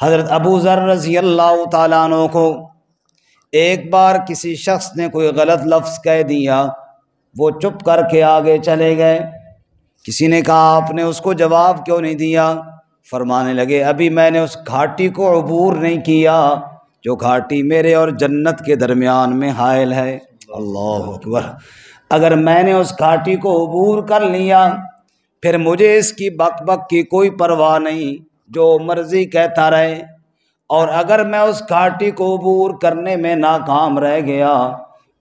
حضرت ابو ذر رضی اللہ تعالیٰ عنہ کو ایک بار کسی شخص نے کوئی غلط لفظ کہہ دیا، وہ چپ کر کے آگے چلے گئے۔ کسی نے کہا آپ نے اس کو جواب کیوں نہیں دیا؟ فرمانے لگے ابھی میں نے اس گھاٹی کو عبور نہیں کیا جو گھاٹی میرے اور جنت کے درمیان میں حائل ہے۔ اللہ اکبر! اگر میں نے اس گھاٹی کو عبور کر لیا پھر مجھے اس کی بک بک کی کوئی پرواہ نہیں، جو مرضی کہتا رہے، اور اگر میں اس گھاٹی کو عبور کرنے میں ناکام رہ گیا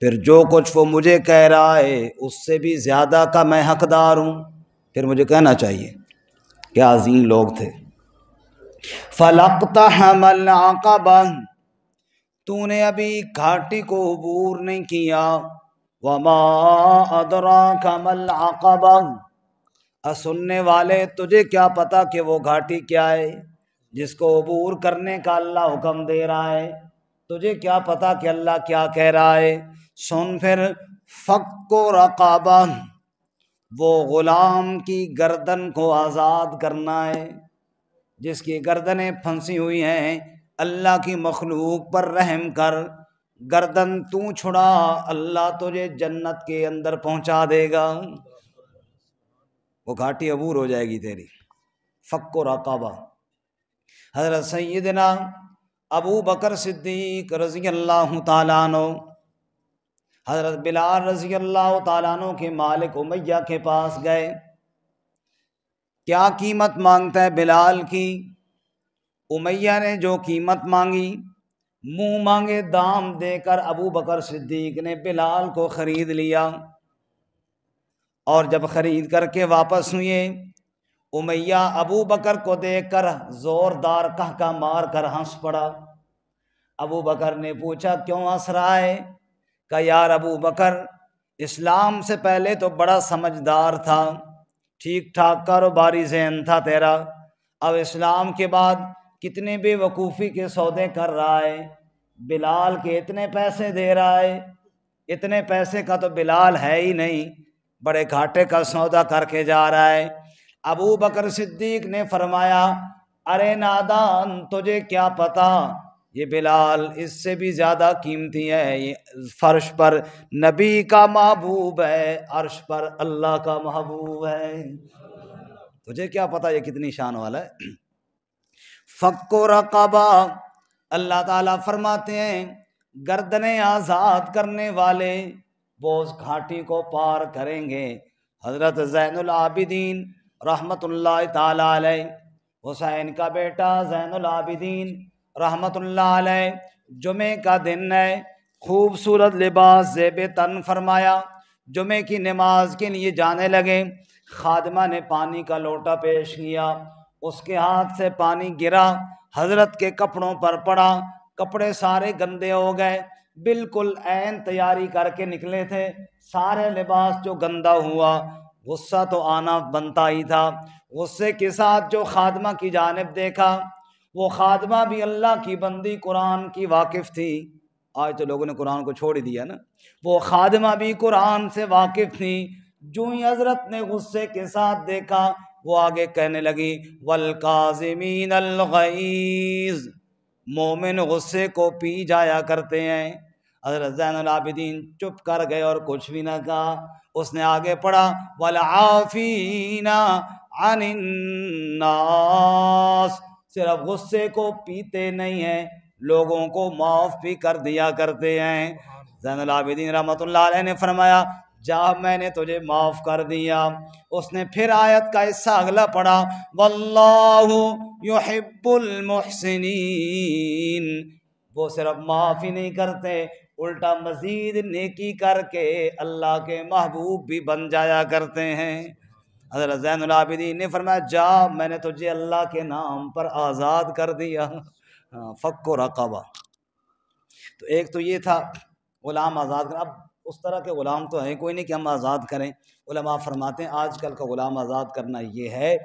پھر جو کچھ وہ مجھے کہہ رہا ہے اس سے بھی زیادہ کا میں حقدار ہوں، پھر مجھے کہنا چاہیے۔ کیا عظیم لوگ تھے۔ فَلَقْتَحَمَ الْعَقَبَةَ، تو نے ابھی گھاٹی کو عبور نہیں کیا۔ وَمَا أَدْرَاكَ مَا الْعَقَبَةُ، سننے والے تجھے کیا پتا کہ وہ گھاٹی کیا ہے جس کو عبور کرنے کا اللہ حکم دے رہا ہے؟ تجھے کیا پتا کہ اللہ کیا کہہ رہا ہے؟ سن پھر، فَكُّ رَقَبَةٍ، وہ غلام کی گردن کو آزاد کرنا ہے، جس کی گردنیں پھنسی ہوئی ہیں۔ اللہ کی مخلوق پر رحم کر، گردن تو چھڑا، اللہ تجھے جنت کے اندر پہنچا دے گا، وہ گھاٹی عبور ہو جائے گی تیری۔ فک رقبہ۔ حضرت سیدنا ابو بکر صدیق رضی اللہ تعالیٰ عنہ حضرت بلال رضی اللہ تعالیٰ عنہ کے مالک امیہ کے پاس گئے۔ کیا قیمت مانگتا ہے بلال کی؟ امیہ نے جو قیمت مانگی، منہ مانگے دام دے کر ابو بکر صدیق نے بلال کو خرید لیا، اور جب خرید کر کے واپس ہوئے، امیہ ابو بکر کو دیکھ کر زوردار کہکا مار کر ہنس پڑا۔ ابو بکر نے پوچھا کیوں ہنس رہا ہے؟ کہ یار ابو بکر، اسلام سے پہلے تو بڑا سمجھدار تھا، ٹھیک ٹھاک کاروباری ذہن تھا تیرا، اب اسلام کے بعد کتنے بے وقوفی کے سودے کر رہا ہے، بلال کے اتنے پیسے دے رہا ہے، اتنے پیسے کا تو بلال ہے ہی نہیں، بڑے گھاٹے کا سودا کر کے جا رہا ہے۔ ابو بکر صدیق نے فرمایا ارے نادان، تجھے کیا پتا، یہ بلال اس سے بھی زیادہ قیمتی ہے، یہ فرش پر نبی کا محبوب ہے، عرش پر اللہ کا محبوب ہے، تجھے کیا پتا یہ کتنی شان والا ہے۔ فک رقبہ، اللہ تعالیٰ فرماتے ہیں گردنیں آزاد کرنے والے وہ اس گھاٹی کو پار کریں گے۔ حضرت زین العابدین رحمت اللہ تعالیٰ علیہ، حسین کا بیٹا زین العابدین رحمت اللہ علیہ، جمعے کا دن ہے، خوبصورت لباس زیب تن فرمایا، جمعے کی نماز کے لیے جانے لگے، خادمہ نے پانی کا لوٹا پیش کیا، اس کے ہاتھ سے پانی گرا، حضرت کے کپڑوں پر پڑا، کپڑے سارے گندے ہو گئے، بالکل عین تیاری کر کے نکلے تھے، سارے لباس جو گندا ہوا، غصہ تو آنا بنتا ہی تھا۔ غصے کے ساتھ جو خادمہ کی جانب دیکھا، وہ خادمہ بھی اللہ کی بندی قرآن کی واقف تھی، آج تو لوگوں نے قرآن کو چھوڑ ہی دیا نا، وہ خادمہ بھی قرآن سے واقف تھی، جو ہی حضرت نے غصے کے ساتھ دیکھا، وہ آگے کہنے لگی والکاظمین الغیظ، مومن غصے کو پی جایا کرتے ہیں۔ حضرت زین العابدین چپ کر گئے اور کچھ بھی نہ کہا۔ اس نے آگے پڑھا والعافین عن الناس، صرف غصے کو پیتے نہیں ہیں، لوگوں کو معاف بھی کر دیا کرتے ہیں۔ زین العابدین رحمۃ اللہ علیہ نے فرمایا جا میں نے تجھے معاف کر دیا۔ اس نے پھر آیت کا حصہ اگلا پڑھا واللہ یحب المحسنین، وہ صرف معاف ہی نہیں کرتے، الٹا مزید نیکی کر کے اللہ کے محبوب بھی بن جایا کرتے ہیں۔ حضرت زین العابدین نے فرمایا جا میں نے تجھے اللہ کے نام پر آزاد کر دیا۔ فک رقبہ، تو ایک تو یہ تھا غلام آزاد کرنا۔ اب اس طرح کے غلام تو ہیں کوئی نہیں کہ ہم آزاد کریں۔ علماء فرماتے ہیں آج کل کا غلام آزاد کرنا یہ ہے،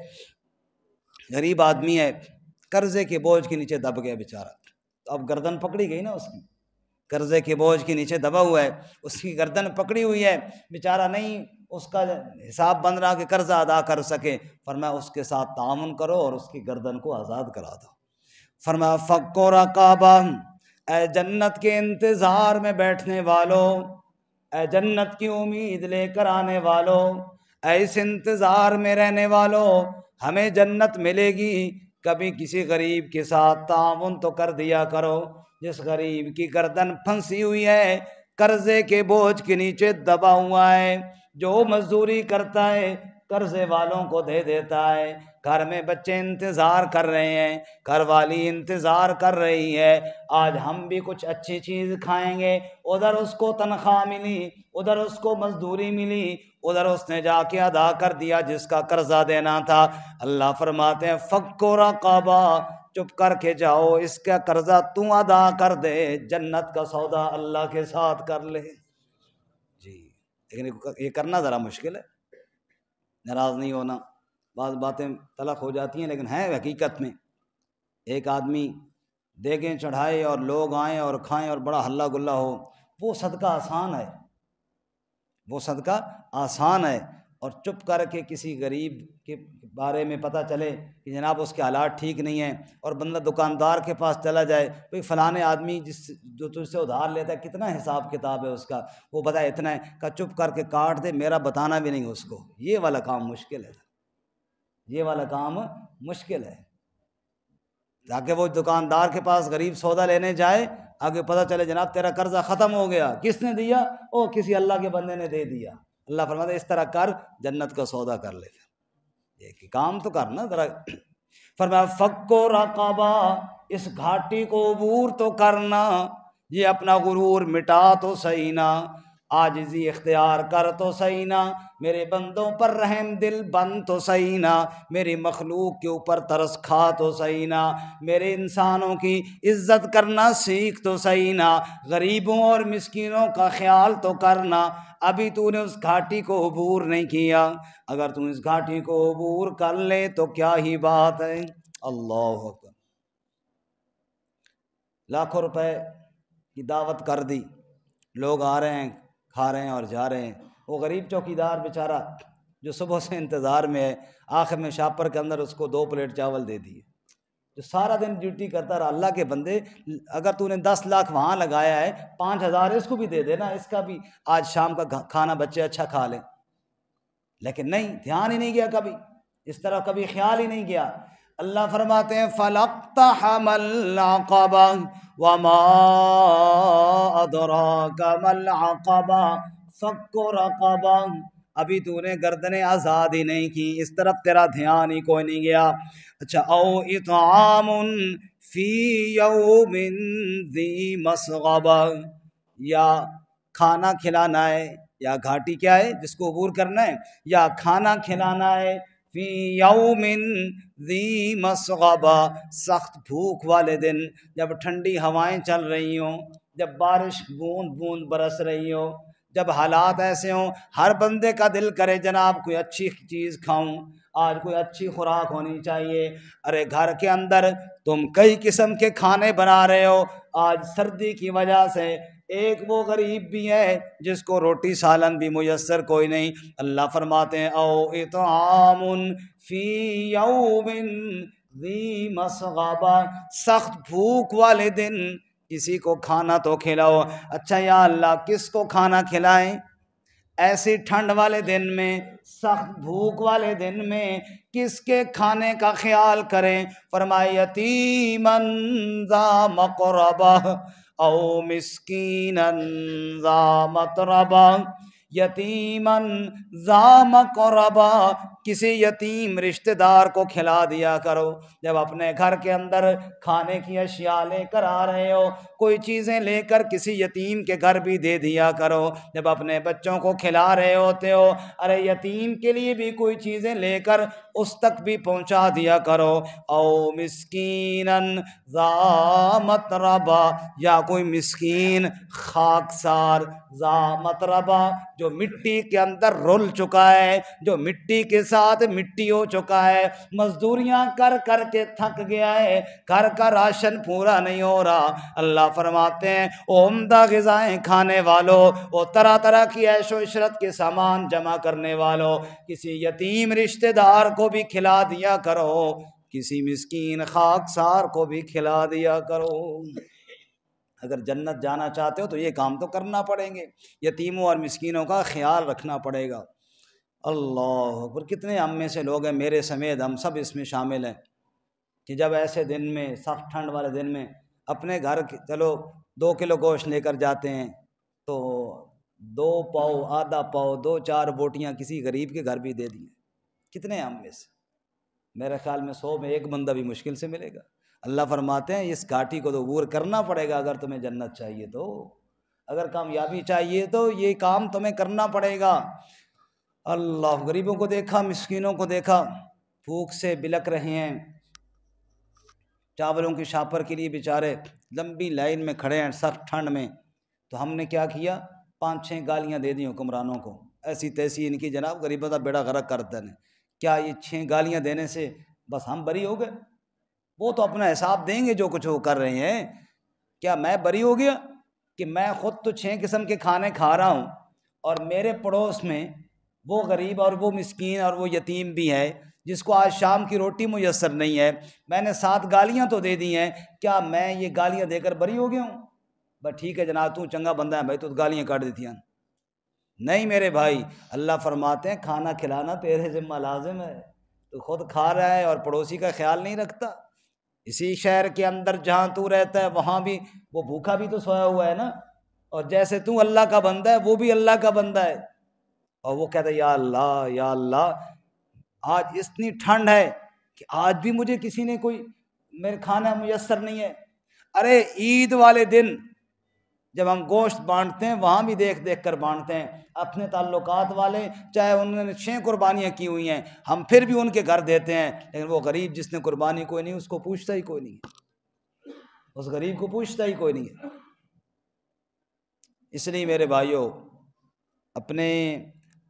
غریب آدمی ہے، قرضے کے بوجھ کے نیچے دب گیا بیچارہ، تو اب گردن پکڑی گئی نا اس کی، قرضے کے بوجھ کے نیچے دبا ہوا ہے، اس کی گردن پکڑی ہوئی ہے، بیچارہ نہیں اس کا حساب بن رہا کہ قرضہ ادا کر سکے، فرمایا اس کے ساتھ تعاون کرو اور اس کی گردن کو آزاد کرا دو۔ فرمایا فک و رقابہ، اے جنت کے انتظار میں بیٹھنے والوں، اے جنت کی امید لے کر آنے والوں، اے اس انتظار میں رہنے والوں، ہمیں جنت ملے گی، کبھی کسی غریب کے ساتھ تعاون تو کر دیا کرو۔ جس غریب کی گردن پھنسی ہوئی ہے، قرضے کے بوجھ کے نیچے دبا ہوا ہے، جو مزدوری کرتا ہے قرضے والوں کو دے دیتا ہے، گھر میں بچے انتظار کر رہے ہیں، گھر والی انتظار کر رہی ہے، آج ہم بھی کچھ اچھی چیز کھائیں گے، ادھر اس کو تنخواہ ملی، ادھر اس کو مزدوری ملی، ادھر اس نے جا کے ادا کر دیا جس کا قرضہ دینا تھا۔ اللہ فرماتے ہیں فک و رقابہ، چپ کر کے جاؤ، اس کا قرضہ تو ادا کر دے، جنت کا سودا اللہ کے ساتھ کر لے۔ جی لیکن یہ کرنا ذرا مشکل ہے، ناراض نہیں ہونا، بعض باتیں تلخ ہو جاتی ہیں لیکن ہیں حقیقت میں۔ ایک آدمی دیگیں چڑھائے اور لوگ آئیں اور کھائیں اور بڑا ہلہ گلہ ہو، وہ صدقہ آسان ہے، وہ صدقہ آسان ہے، اور چپ کر کے کسی غریب کے بارے میں پتہ چلے کہ جناب اس کے حالات ٹھیک نہیں ہیں، اور بندہ دکاندار کے پاس چلا جائے، بھئی فلانے آدمی جو تجھ سے ادھار لیتا ہے کتنا حساب کتاب ہے اس کا، وہ بتائے اتنا ہے، کہ چپ کر کے کاٹ دے، میرا بتانا بھی نہیں اس کو۔ یہ والا کام مشکل ہے، یہ والا کام مشکل ہے، تاکہ وہ دکاندار کے پاس غریب سودا لینے جائے، آگے پتہ چلے جناب تیرا قرضہ ختم ہو گیا، کس نے دیا؟ او کسی اللہ کے بندے نے دے دیا۔ اللہ فرماتا ہے اس طرح کر، جنت کا سودا کر لے، ایک کام تو کرنا ذرا۔ فرمایا فک و رقابہ، اس گھاٹی کو عبور تو کرنا، یہ اپنا غرور مٹا تو صحیح نا، عاجزی اختیار کر تو صحیح نا، میرے بندوں پر رحم دل بن تو صحیح نا، میری مخلوق کے اوپر ترس کھا تو صحیح نا، میرے انسانوں کی عزت کرنا سیکھ تو صحیح نا، غریبوں اور مسکینوں کا خیال تو کرنا۔ ابھی تو نے اس گھاٹی کو عبور نہیں کیا، اگر تم اس گھاٹی کو عبور کر لے تو کیا ہی بات ہے۔ اللہ اکبر، لاکھوں روپے کی دعوت کر دی، لوگ آ رہے ہیں، کھا رہے ہیں اور جا رہے ہیں، وہ غریب چوکیدار بیچارہ جو صبح سے انتظار میں ہے، آخر میں شاپر کے اندر اس کو 2 پلیٹ چاول دے دیے، جو سارا دن ڈیوٹی کرتا رہا۔ اللہ کے بندے، اگر تو نے 10 لاکھ وہاں لگایا ہے، 5,000 اس کو بھی دے دینا، اس کا بھی آج شام کا کھانا بچے اچھا کھا لیں، لیکن نہیں، دھیان ہی نہیں گیا کبھی، اس طرح کبھی خیال ہی نہیں گیا۔ اللہ فرماتے ہیں فَلَقْتَحَمَ الْعَقَبَةَ وَمَا أَدْرَاكَ مَا الْعَقَبَةُ فَكُّ رَقَبَةٍ، ابھی تو نے گردنیں آزاد ہی نہیں کی، اس طرف تیرا دھیان ہی کوئی نہیں گیا۔ اچھا، او اطعام فی یوم ذی مسغبہ، یا کھانا کھلانا ہے، یا گھاٹی کیا ہے جس کو عبور کرنا ہے، یا کھانا کھلانا ہے، فی یوم ذی مسغبہ، سخت بھوک والے دن، جب ٹھنڈی ہوائیں چل رہی ہوں، جب بارش بوند بوند برس رہی ہو، جب حالات ایسے ہوں، ہر بندے کا دل کرے جناب کوئی اچھی چیز کھاؤں، آج کوئی اچھی خوراک ہونی چاہیے۔ ارے گھر کے اندر تم کئی قسم کے کھانے بنا رہے ہو، آج سردی کی وجہ سے ایک وہ غریب بھی ہے جس کو روٹی سالن بھی میسر کوئی نہیں۔ اللہ فرماتے ہیں او اطعام فی یوم ذی مسغبہ، سخت بھوک والے دن کسی کو کھانا تو کھلاؤ۔ اچھا یا اللہ کس کو کھانا کھلائیں ایسی ٹھنڈ والے دن میں، سخت بھوک والے دن میں، کس کے کھانے کا خیال کریں؟ فرمائے یتیما ذا مقربہ او مسکینا ذا متربہ، یتیما ذا مقربہ، کسی یتیم رشتہ دار کو کھلا دیا کرو۔ جب اپنے گھر کے اندر کھانے کی اشیاء لے کر آ رہے ہو، کوئی چیزیں لے کر کسی یتیم کے گھر بھی دے دیا کرو۔ جب اپنے بچوں کو کھلا رہے ہوتے ہو، ارے یتیم کے لیے بھی کوئی چیزیں لے کر اس تک بھی پہنچا دیا کرو۔ او مسکینا ذا متربہ، یا کوئی مسکین خاکسار، ذا متربہ جو مٹی کے اندر رل چکا ہے، جو مٹی کے ساتھ مٹی ہو چکا ہے، مزدوریاں کر کر کے تھک گیا ہے، گھر کا راشن پورا نہیں ہو رہا۔ اللہ فرماتے ہیں او عمدہ غذائیں کھانے والوں، او طرح طرح کی عیش و عشرت کے سامان جمع کرنے والوں، کسی یتیم رشتہ دار کو بھی کھلا دیا کرو۔ کسی مسکین خاکسار کو بھی کھلا دیا کرو۔ اگر جنت جانا چاہتے ہو تو یہ کام تو کرنا پڑیں گے، یتیموں اور مسکینوں کا خیال رکھنا پڑے گا۔ اللہ اکبر، کتنے ہم میں سے لوگ ہیں، میرے سمیت ہم سب اس میں شامل ہیں، کہ جب ایسے دن میں، سخت ٹھنڈ والے دن میں اپنے گھر چلو 2 کلو گوشت لے کر جاتے ہیں تو 2 پاؤ، آدھا پاؤ، 2-4 بوٹیاں کسی غریب کے گھر بھی دے دیں۔ کتنے ہم میں سے؟ میرے خیال میں 100 میں 1 بندہ بھی مشکل سے ملے گا۔ اللہ فرماتے ہیں اس گھاٹی کو تو عبور کرنا پڑے گا اگر تمہیں جنت چاہیے تو، اگر کامیابی چاہیے تو یہ کام تمہیں کرنا پڑے گا۔ اللہ، غریبوں کو دیکھا، مسکینوں کو دیکھا، بھوک سے بلک رہے ہیں، چاولوں کی شاپر کے لیے بیچارے لمبی لائن میں کھڑے ہیں سخت ٹھنڈ میں، تو ہم نے کیا کیا؟ 5-6 گالیاں دے دی حکمرانوں کو، ایسی تیسی ان کی جناب غریبوں کا بیڑا غرق کرتے ہیں۔ کیا یہ 6 گالیاں دینے سے بس ہم بری ہو گئے؟ وہ تو اپنا حساب دیں گے جو کچھ وہ کر رہے ہیں۔ کیا میں بری ہو گیا کہ میں خود تو 6 قسم کے کھانے کھا رہا ہوں اور میرے پڑوس میں وہ غریب اور وہ مسکین اور وہ یتیم بھی ہے جس کو آج شام کی روٹی میسر نہیں ہے، میں نے 7 گالیاں تو دے دی ہیں، کیا میں یہ گالیاں دے کر بری ہو گیا ہوں؟ بس ٹھیک ہے جناب، تو چنگا بندہ ہے بھائی، تو گالیاں کاٹ دیتی ہیں۔ نہیں میرے بھائی، اللہ فرماتے ہیں کھانا کھلانا تیرے ذمہ لازم ہے، تو خود کھا رہا ہے اور پڑوسی کا خیال نہیں رکھتا۔ اسی شہر کے اندر جہاں تو رہتا ہے وہاں بھی وہ بھوکا بھی تو سویا ہوا ہے نا، اور جیسے تو اللہ کا بندہ ہے وہ بھی اللہ کا بندہ ہے، اور وہ کہتا ہے یا اللہ یا اللہ، آج اتنی ٹھنڈ ہے کہ آج بھی مجھے کسی نے کوئی میرے کھانا میسر نہیں ہے۔ ارے عید والے دن جب ہم گوشت بانٹتے ہیں وہاں بھی دیکھ دیکھ کر بانٹتے ہیں، اپنے تعلقات والے چاہے انہوں نے 6 قربانیاں کی ہوئی ہیں ہم پھر بھی ان کے گھر دیتے ہیں، لیکن وہ غریب جس نے قربانی کوئی نہیں اس کو پوچھتا ہی کوئی نہیں، اس غریب کو پوچھتا ہی کوئی نہیں۔ اس لیے میرے بھائیوں، اپنے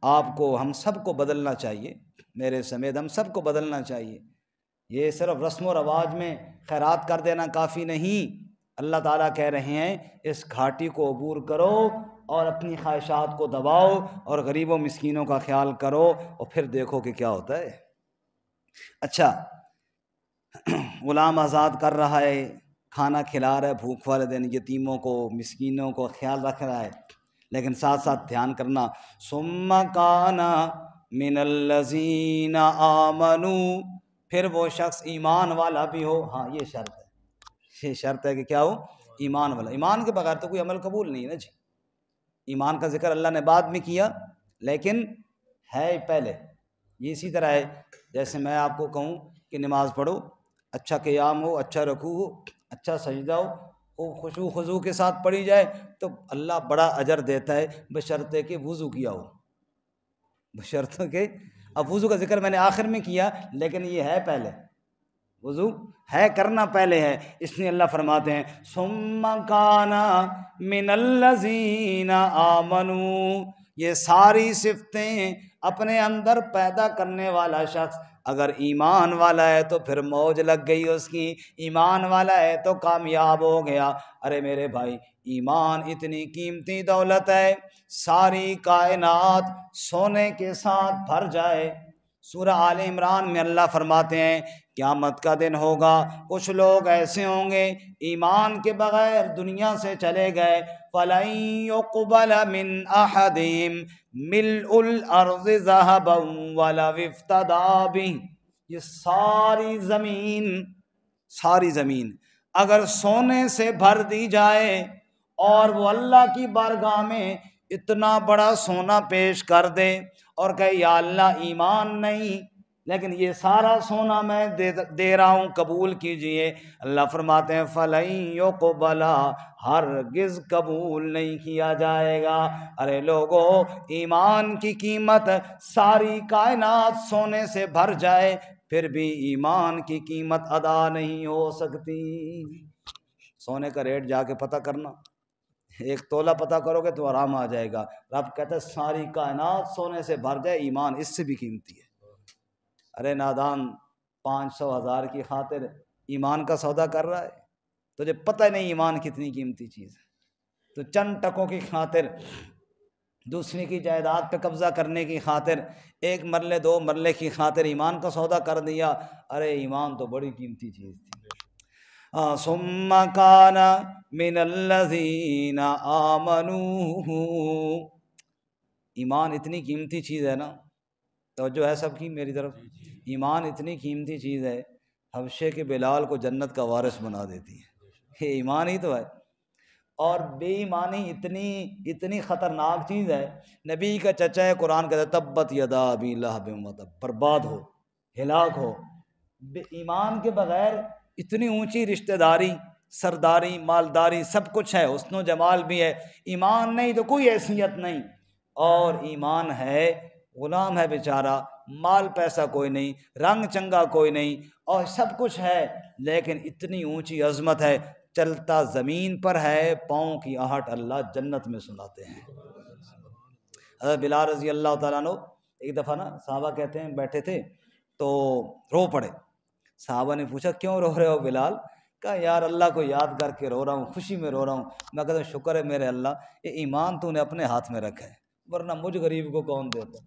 آپ کو ہم سب کو بدلنا چاہیے، میرے سمیت ہم سب کو بدلنا چاہیے۔ یہ صرف رسم و رواج میں خیرات کر دینا کافی نہیں، اللہ تعالیٰ کہہ رہے ہیں اس گھاٹی کو عبور کرو اور اپنی خواہشات کو دباؤ اور غریبوں مسکینوں کا خیال کرو، اور پھر دیکھو کہ کیا ہوتا ہے۔ اچھا، غلام آزاد کر رہا ہے، کھانا کھلا رہا ہے بھوک والے دن، یتیموں کو مسکینوں کو خیال رکھ رہا ہے، لیکن ساتھ ساتھ دھیان کرنا ثم کان من الذین آمنوا، پھر وہ شخص ایمان والا بھی ہو۔ ہاں یہ شرط ہے، یہ شرط ہے کہ کیا ہو؟ ایمان والا۔ ایمان کے بغیر تو کوئی عمل قبول نہیں ہے نا جی۔ ایمان کا ذکر اللہ نے بعد میں کیا لیکن ہے پہلے۔ یہ اسی طرح ہے جیسے میں آپ کو کہوں کہ نماز پڑھو، اچھا قیام ہو، اچھا رکوع ہو، اچھا سجدہ ہو، خشوع خضوع کے ساتھ پڑھی جائے تو اللہ بڑا اجر دیتا ہے، بشرطے کہ وضو کیا ہو، بشرطے کہ اب وضو کا ذکر میں نے آخر میں کیا لیکن یہ ہے پہلے، وضو ہے کرنا پہلے ہے، اس لیے اللہ فرماتے ہیں ثم کان من الذین آمنوا، یہ ساری صفتیں اپنے اندر پیدا کرنے والا شخص اگر ایمان والا ہے تو پھر موج لگ گئی اس کی، ایمان والا ہے تو کامیاب ہو گیا۔ ارے میرے بھائی، ایمان اتنی قیمتی دولت ہے، ساری کائنات سونے کے ساتھ بھر جائے۔ سورہ آل عمران میں اللہ فرماتے ہیں قیامت کا دن ہوگا، کچھ لوگ ایسے ہوں گے ایمان کے بغیر دنیا سے چلے گئے، فَلَن يُقْبَلَ مِنْ أَحَدِهِمْ مِلْءُ الْأَرْضِ ذَهَبًا وَلَوِ افْتَدَىٰ بِهِ، یہ ساری زمین اگر سونے سے بھر دی جائے اور وہ اللہ کی بارگاہ میں اتنا بڑا سونا پیش کر دے اور کہے یا اللہ ایمان نہیں لیکن یہ سارا سونا میں دے رہا ہوں قبول کیجئے، اللہ فرماتے ہیں فَلَن يُقْبَلَ، ہرگز قبول نہیں کیا جائے گا۔ ارے لوگو، ایمان کی قیمت ساری کائنات سونے سے بھر جائے پھر بھی ایمان کی قیمت ادا نہیں ہو سکتی۔ سونے کا ریٹ جا کے پتہ کرنا، 1 تولہ پتہ کرو گے تو آرام آ جائے گا۔ رب کہتا ہے ساری کائنات سونے سے بھر جائے، ایمان اس سے بھی قیمتی ہے۔ ارے نادان، 500,000 کی خاطر ایمان کا سودا کر رہا ہے، تجھے پتہ نہیں ایمان کتنی قیمتی چیز ہے، تو چند ٹکوں کی خاطر دوسرے کی جائیداد پہ قبضہ کرنے کی خاطر، ایک مرلے دو مرلے کی خاطر ایمان کا سودا کر دیا۔ ارے ایمان تو بڑی قیمتی چیز تھی۔ ثم کان من الذین آمنوا، ایمان اتنی قیمتی چیز ہے نا، توجہ ہے سب کی میری طرف، ایمان اتنی قیمتی چیز ہے، حبشے کے بلال کو جنت کا وارث بنا دیتی ہے، یہ ایمان ہی تو ہے۔ اور بے ایمانی اتنی خطرناک چیز ہے، نبی کا چچا ہے، قرآن کہتا ہے تبت یدا ابی لہب وتب، برباد ہو، ہلاک ہو۔ بے ایمان کے بغیر اتنی اونچی رشتہ داری، سرداری، مالداری سب کچھ ہے، حسن و جمال بھی ہے، ایمان نہیں تو کوئی حیثیت نہیں۔ اور ایمان ہے، غلام ہے بیچارہ، مال پیسہ کوئی نہیں، رنگ چنگا کوئی نہیں، اور سب کچھ ہے، لیکن اتنی اونچی عظمت ہے، چلتا زمین پر ہے، پاؤں کی آہٹ اللہ جنت میں سناتے ہیں۔ حضرت بلال رضی اللہ تعالیٰ عنہ ایک دفعہ نا صحابہ کہتے ہیں بیٹھے تھے تو رو پڑے۔ صحابہ نے پوچھا کیوں رو رہے ہو بلال؟ کہا یار اللہ کو یاد کر کے رو رہا ہوں، خوشی میں رو رہا ہوں۔ میں کہتا ہوں شکر ہے میرے اللہ، یہ ایمان تو نے اپنے ہاتھ میں رکھا ہے، ورنہ مجھ غریب کو کون دیتا؟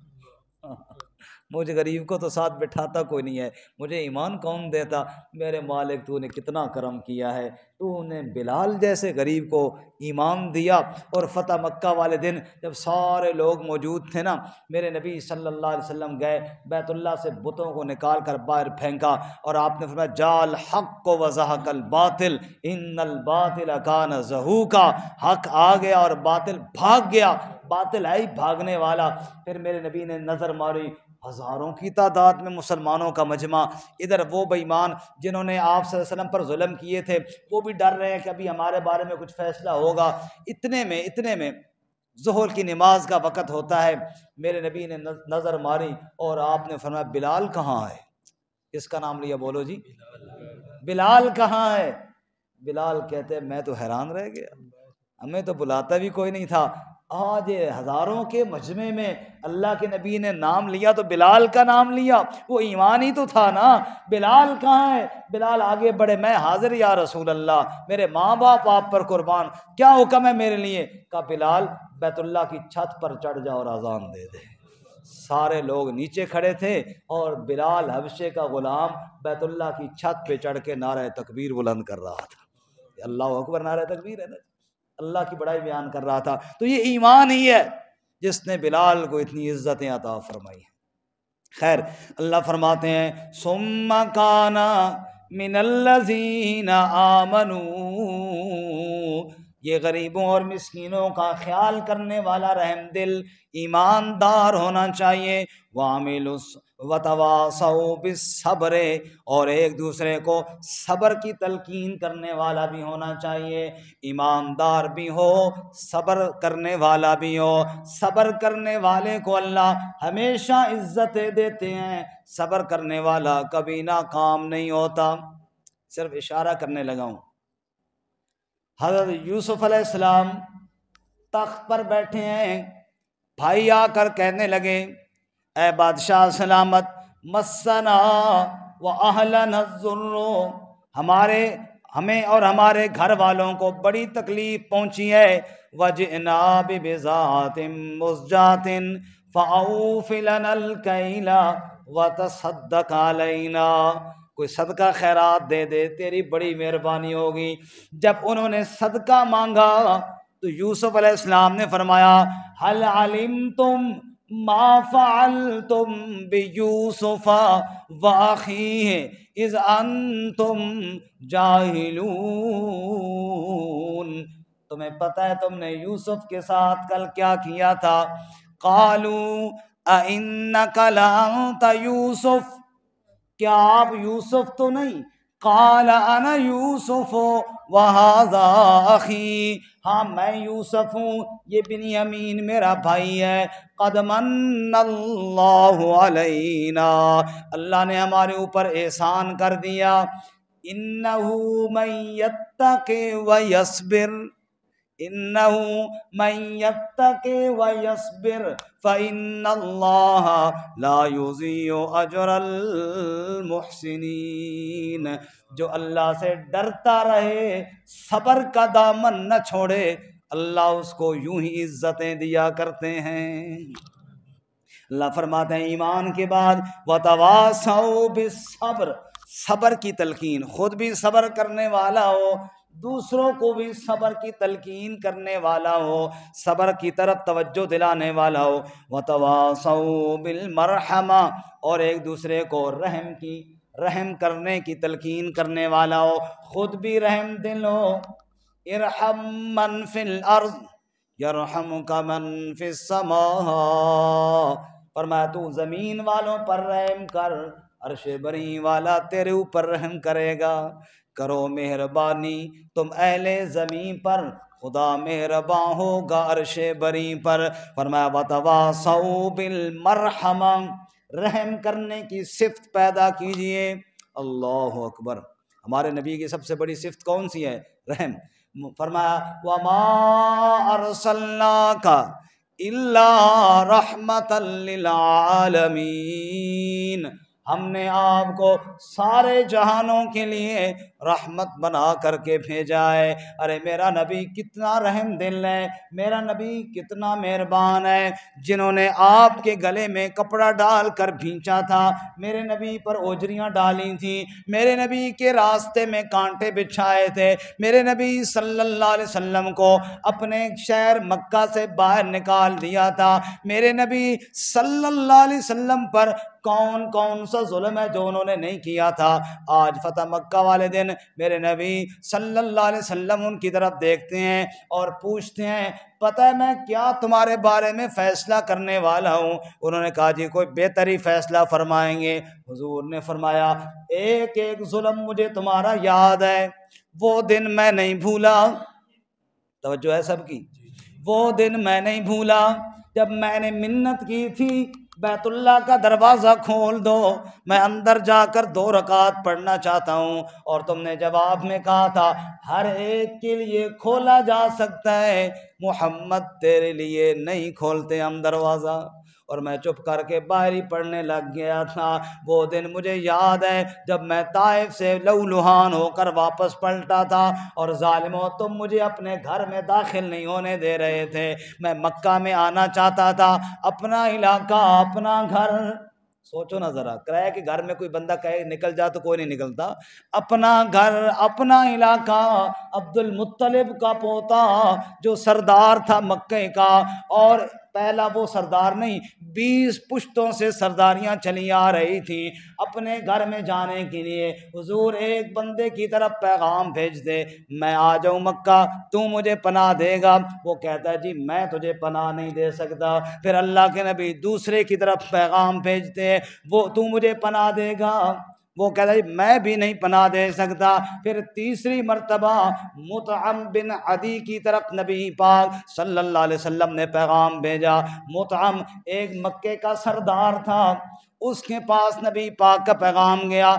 مجھ غریب کو تو ساتھ بٹھاتا کوئی نہیں ہے، مجھے ایمان کون دیتا؟ میرے مالک تو نے کتنا کرم کیا ہے، تو نے بلال جیسے غریب کو ایمان دیا۔ اور فتح مکہ والے دن جب سارے لوگ موجود تھے نا، میرے نبی صلی اللہ علیہ وسلم گئے بیت اللہ سے بتوں کو نکال کر باہر پھینکا، اور آپ نے فرمایا جاء الحق وزہق الباطل ان الباطل کان زہوقا، حق آ گیا اور باطل بھاگ گیا، باطل ہے ہی بھاگنے والا۔ پھر میرے نبی نے نظر ماری، ہزاروں کی تعداد میں مسلمانوں کا مجمع، ادھر وہ بے ایمان جنہوں نے آپ صلی اللہ علیہ وسلم پر ظلم کیے تھے وہ بھی ڈر رہے ہیں کہ ابھی ہمارے بارے میں کچھ فیصلہ ہوگا۔ اتنے میں ظہر کی نماز کا وقت ہوتا ہے، میرے نبی نے نظر ماری اور آپ نے فرمایا بلال کہاں ہے؟ کس کا نام لیا بولو جی؟ بلال کہاں ہے؟ بلال کہتے ہیں میں تو حیران رہ گیا، ہمیں تو بلاتا بھی کوئی نہیں تھا، آج ہزاروں کے مجمع میں اللہ کے نبی نے نام لیا تو بلال کا نام لیا، وہ ایمان ہی تو تھا نا۔ بلال کہاں ہے؟ بلال آگے بڑھے، میں حاضر یا رسول اللہ، میرے ماں باپ آپ پر قربان، کیا حکم ہے میرے لیے؟ کہا بلال بیت اللہ کی چھت پر چڑھ جا اور اذان دے دے۔ سارے لوگ نیچے کھڑے تھے اور بلال حبشے کا غلام بیت اللہ کی چھت پہ چڑھ کے نعرہ تکبیر بلند کر رہا تھا۔ اللہ اکبر نعرہ تکبیر ہے نا، اللہ کی بڑائی بیان کر رہا تھا۔ تو یہ ایمان ہی ہے جس نے بلال کو اتنی عزتیں عطا فرمائی ہیں۔ خیر اللہ فرماتے ہیں ثم کان من الذین آمنوا، یہ غریبوں اور مسکینوں کا خیال کرنے والا رحم دل ایماندار ہونا چاہیے، وتواصوا بالصبر، اور ایک دوسرے کو صبر کی تلقین کرنے والا بھی ہونا چاہیے، ایماندار بھی ہو صبر کرنے والا بھی ہو۔ صبر کرنے والے کو اللہ ہمیشہ عزتیں دیتے ہیں، صبر کرنے والا کبھی ناکام نہیں ہوتا۔ صرف اشارہ کرنے لگا ہوں، حضرت یوسف علیہ السلام تخت پر بیٹھے ہیں، بھائی آ کر کہنے لگے اے بادشاہ سلامت، مسنا و اہلنا الضر، ہمیں اور ہمارے گھر والوں کو بڑی تکلیف پہنچی ہے، وجئنا ببضاعۃ مزجاۃ فاوف لنا الکیل وتصدق علینا، کوئی صدقہ خیرات دے دے تیری بڑی مہربانی ہوگی۔ جب انہوں نے صدقہ مانگا تو یوسف علیہ السلام نے فرمایا هل علمتم ما فعلتم بیوسف واخیہ اذ انتم جاہلون، تمہیں پتہ ہے تم نے یوسف کے ساتھ کل کیا کیا تھا؟ قالوا اِنَّكَ لَأَنْتَ یوسف، کیا آپ یوسف تو نہیں؟ قال انا یوسف وہذا اخی، ہاں میں یوسف ہوں، یہ بنیامین میرا بھائی ہے۔ قد من اللہ علینا، اللہ نے ہمارے اوپر احسان کر دیا۔ انہ من یتق ویصبر، انہ من یتق ویصبر فإن اللہ لا یضیع اجر المحسنین، جو اللہ سے ڈرتا رہے، صبر کا دامن نہ چھوڑے، اللہ اس کو یوں ہی عزتیں دیا کرتے ہیں۔ اللہ فرماتے ہیں ایمان کے بعد وَتَوَاصَوْا بِالصَّبْرِ، صبر کی تلقین، خود بھی صبر کرنے والا ہو، دوسروں کو بھی صبر کی تلقین کرنے والا ہو، صبر کی طرف توجہ دلانے والا ہو۔ وَتَوَاصَوْا بِالْمَرْحَمَةِ، اور ایک دوسرے کو رحم کرنے کی تلقین کرنے والا ہو، خود بھی رحم دل ہو۔ ارحم من فی الارض یرحمک من فی السماء، فرمایا تو زمین والوں پر رحم کر، عرش بری والا تیرے اوپر رحم کرے گا۔ کرو مہربانی تم اہل زمین پر، خدا مہرباں ہوگا عرش بری پر۔ فرمایا وتواصوا بالمرحمہ، رحم کرنے کی صفت پیدا کیجئے۔ اللہ اکبر، ہمارے نبی کی سب سے بڑی صفت کون سی ہے؟ رحم۔ فرمایا وما ارسلناک الا رحمتا للعالمین، ہم نے آپ کو سارے جہانوں کے لیے رحمت بنا کر کے بھیجا ہے۔ ارے میرا نبی کتنا رحم دل ہے، میرا نبی کتنا مہربان ہے، جنہوں نے آپ کے گلے میں کپڑا ڈال کر بھینچا تھا، میرے نبی پر اوجریاں ڈالی تھیں، میرے نبی کے راستے میں کانٹے بچھائے تھے، میرے نبی صلی اللہ علیہ وسلم کو اپنے شہر مکہ سے باہر نکال دیا تھا، میرے نبی صلی اللہ علیہ وسلم پر کون کون سا ظلم ہے جو انہوں نے نہیں کیا تھا۔ آج فتح مکہ والے دن میرے نبی صلی اللہ علیہ وسلم ان کی طرف دیکھتے ہیں اور پوچھتے ہیں پتہ ہے میں کیا تمہارے بارے میں فیصلہ کرنے والا ہوں؟ انہوں نے کہا جی کوئی بہتری فیصلہ فرمائیں گے۔ حضور نے فرمایا ایک ایک ظلم مجھے تمہارا یاد ہے، وہ دن میں نہیں بھولا، توجہ ہے سب کی، وہ دن میں نہیں بھولا جب میں نے منت کی تھی بیت اللہ کا دروازہ کھول دو، میں اندر جا کر 2 رکعت پڑھنا چاہتا ہوں، اور تم نے جواب میں کہا تھا ہر ایک کے لیے کھولا جا سکتا ہے، محمد تیرے لیے نہیں کھولتے ہم دروازہ، اور میں چپ کر کے باہر ہی پڑھنے لگ گیا تھا۔ وہ دن مجھے یاد ہے جب میں طائف سے لہولہان ہو کر واپس پلٹا تھا، اور ظالموں تم مجھے اپنے گھر میں داخل نہیں ہونے دے رہے تھے، میں مکہ میں آنا چاہتا تھا، اپنا علاقہ اپنا گھر، سوچو نا ذرا، کرایہ کہ گھر میں کوئی بندہ کہے نکل جا تو کوئی نہیں نکلتا، اپنا گھر اپنا علاقہ، عبد المطلب کا پوتا جو سردار تھا مکے کا، اور پہلا وہ سردار نہیں 20 پشتوں سے سرداریاں چلی آ رہی تھیں اپنے گھر میں جانے کے لیے۔ حضور ایک بندے کی طرف پیغام بھیج دے میں آ جاؤں مکہ، تو مجھے پناہ دے گا؟ وہ کہتا ہے جی میں تجھے پناہ نہیں دے سکتا۔ پھر اللہ کے نبی دوسرے کی طرف پیغام بھیجتے وہ تو مجھے پناہ دے گا؟ وہ کہتا ہے میں بھی نہیں پناہ دے سکتا۔ پھر تیسری مرتبہ مطعم بن عدی کی طرف نبی پاک صلی اللہ علیہ وسلم نے پیغام بھیجا۔ مطعم ایک مکے کا سردار تھا، اس کے پاس نبی پاک کا پیغام گیا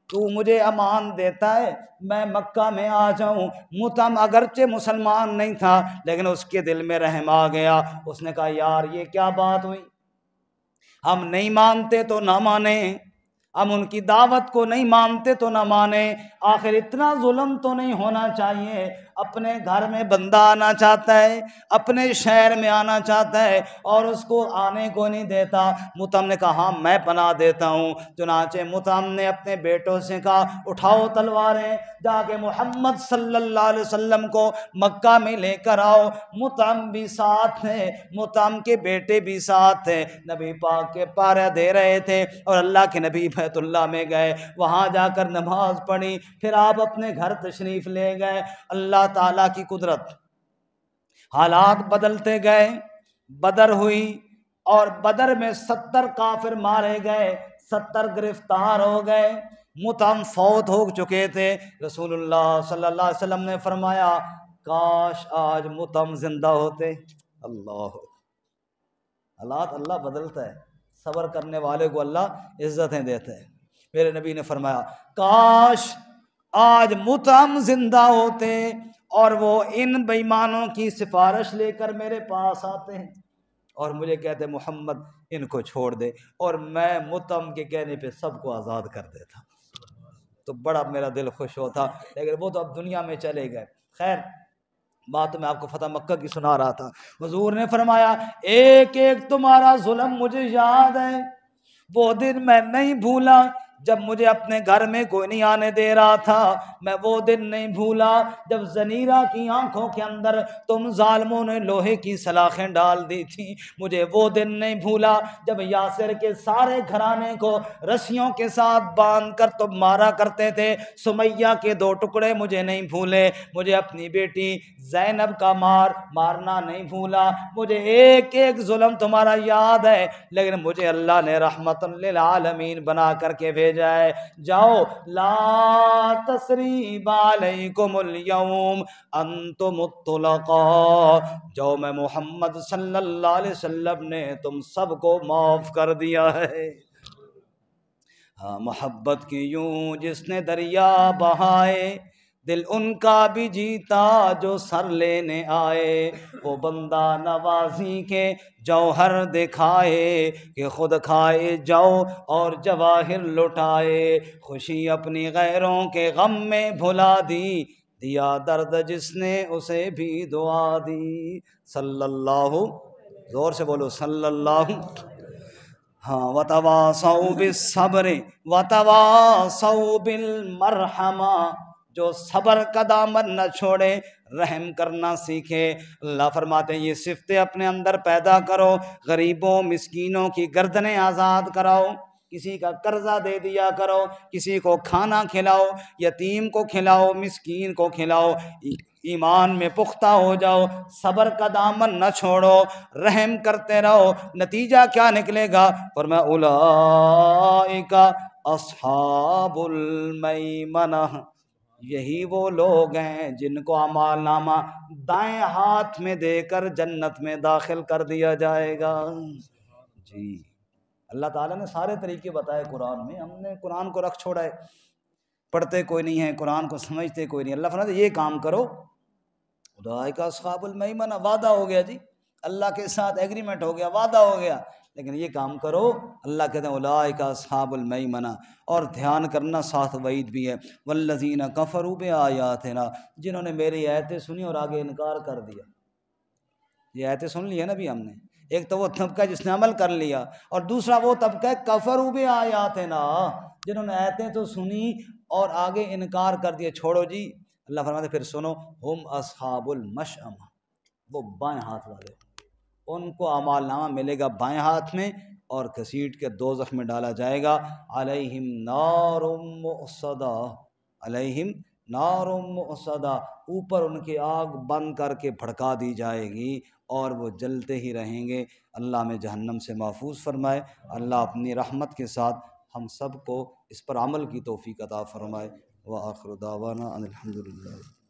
تو مجھے امان دیتا ہے میں مکہ میں آ جاؤں؟ مطعم اگرچہ مسلمان نہیں تھا لیکن اس کے دل میں رحم آ گیا، اس نے کہا یار یہ کیا بات ہوئی، ہم نہیں مانتے تو نہ مانیں، ہم ان کی دعوت کو نہیں مانتے تو نہ مانیں، آخر اتنا ظلم تو نہیں ہونا چاہیے، اپنے گھر میں بندہ آنا چاہتا ہے، اپنے شہر میں آنا چاہتا ہے اور اس کو آنے کو نہیں دیتا۔ مطعم نے کہا ہاں میں پناہ دیتا ہوں۔ چنانچہ مطعم نے اپنے بیٹوں سے کہا اٹھاؤ تلواریں، جا کے محمد صلی اللہ علیہ وسلم کو مکہ میں لے کر آؤ۔ مطعم بھی ساتھ تھے، مطعم کے بیٹے بھی ساتھ تھے، نبی پاک کے پارے دے رہے تھے، اور اللہ کے نبی بیت اللہ میں گئے، وہاں جا کر نماز پڑھی، پھر آپ اپنے گھر تشریف لے گئے۔ اللہ تعالیٰ کی قدرت، حالات بدلتے گئے، بدر ہوئی اور بدر میں 70 کافر مارے گئے، 70 گرفتار ہو گئے، مطعم فوت ہو چکے تھے۔ رسول اللہ صلی اللہ علیہ وسلم نے فرمایا کاش آج مطعم زندہ ہوتے۔ اللہ، حالات اللہ بدلتا ہے، صبر کرنے والے کو اللہ عزتیں دیتے ہیں۔ میرے نبی نے فرمایا کاش آج مطعم زندہ ہوتے اور وہ ان بے ایمانوں کی سفارش لے کر میرے پاس آتے ہیں اور مجھے کہتے محمد ان کو چھوڑ دے، اور میں مطعم کے کہنے پہ سب کو آزاد کر دیتا، تو بڑا میرا دل خوش ہوتا، لیکن وہ تو اب دنیا میں چلے گئے۔ خیر بات میں آپ کو فتح مکہ کی سنا رہا تھا. حضور نے فرمایا ایک ایک تمہارا ظلم مجھے یاد ہے. وہ دن میں نہیں بھولا جب مجھے اپنے گھر میں کوئی نہیں آنے دے رہا تھا. میں وہ دن نہیں بھولا جب زنیرہ کی آنکھوں کے اندر تم ظالموں نے لوہے کی سلاخیں ڈال دی تھی. مجھے وہ دن نہیں بھولا جب یاسر کے سارے گھرانے کو رسیوں کے ساتھ باندھ کر تم مارا کرتے تھے. سمیہ کے 2 ٹکڑے مجھے نہیں بھولے. مجھے اپنی بیٹی زینب کا مارنا نہیں بھولا. مجھے ایک ایک ظلم تمہارا یاد ہے، لیکن مجھے اللہ نے رحمت للعالمین بنا کر کے بھیجا ہے. جاؤ لا تثریب علیکم اليوم انتم الطلقاء. جاؤ میں محمد صلی اللہ علیہ وسلم نے تم سب کو معاف کر دیا ہے. ہاں محبت کی یوں جس نے دریا بہائے، دل ان کا بھی جیتا جو سر لینے آئے. وہ بندہ نوازی کے جوہر دکھائے کہ خود کھائے جو اور جواہر لٹائے. خوشی اپنی غیروں کے غم میں بھلا دی، دیا درد جس نے اسے بھی دعا دی. صلی اللہ، زور سے بولو صلی اللہ. ہاں وتواصوا بالصبر وتواصوا بالمرحمہ. جو صبر کا دامن نہ چھوڑے، رحم کرنا سیکھے. اللہ فرماتے ہیں یہ صفتیں اپنے اندر پیدا کرو. غریبوں مسکینوں کی گردنیں آزاد کراؤ، کسی کا قرضہ دے دیا کرو، کسی کو کھانا کھلاؤ، یتیم کو کھلاؤ، مسکین کو کھلاؤ. ایمان میں پختہ ہو جاؤ، صبر کا دامن نہ چھوڑو، رحم کرتے رہو. نتیجہ کیا نکلے گا؟ فرمایا اولئک اصحاب المیمنہ. یہی وہ لوگ ہیں جن کو اعمال نامہ دائیں ہاتھ میں دے کر جنت میں داخل کر دیا جائے گا. جی اللہ تعالیٰ نے سارے طریقے بتائے قرآن میں، ہم نے قرآن کو رکھ چھوڑا ہے، پڑھتے کوئی نہیں ہے، قرآن کو سمجھتے کوئی نہیں. اللہ فرماتا یہ کام کرو. اولئک اصحاب المیمنہ، وعدہ ہو گیا جی، اللہ کے ساتھ ایگریمنٹ ہو گیا، وعدہ ہو گیا، لیکن یہ کام کرو. اللہ کہتے ہیں اولئک اصحاب المیمنہ. اور دھیان کرنا ساتھ وعید بھی ہے. والذین کفروا بآیاتنا، جنہوں نے میری آیتیں سنی اور آگے انکار کر دیا. یہ آیتیں سن لی ہے نا بھی ہم نے. ایک تو وہ طبقہ جس نے عمل کر لیا، اور دوسرا وہ طبقہ کفروا بآیاتنا، جنہوں نے آیتیں تو سنی اور آگے انکار کر دیا. چھوڑو جی. اللہ فرماتے پھر سنو، ہم اصحاب المشأمہ، وہ بائیں ہاتھ والے، ان کو اعمال نامہ ملے گا بائیں ہاتھ میں، اور گھسیٹ کے دوزخ میں ڈالا جائے گا. علیہم نار مؤصدہ، علیہم نار مؤصدہ، اوپر ان کی آگ بند کر کے بھڑکا دی جائے گی اور وہ جلتے ہی رہیں گے. اللہ میں جہنم سے محفوظ فرمائے. اللہ اپنی رحمت کے ساتھ ہم سب کو اس پر عمل کی توفیق عطا فرمائے. وآخر دعوانا ان الحمد للہ.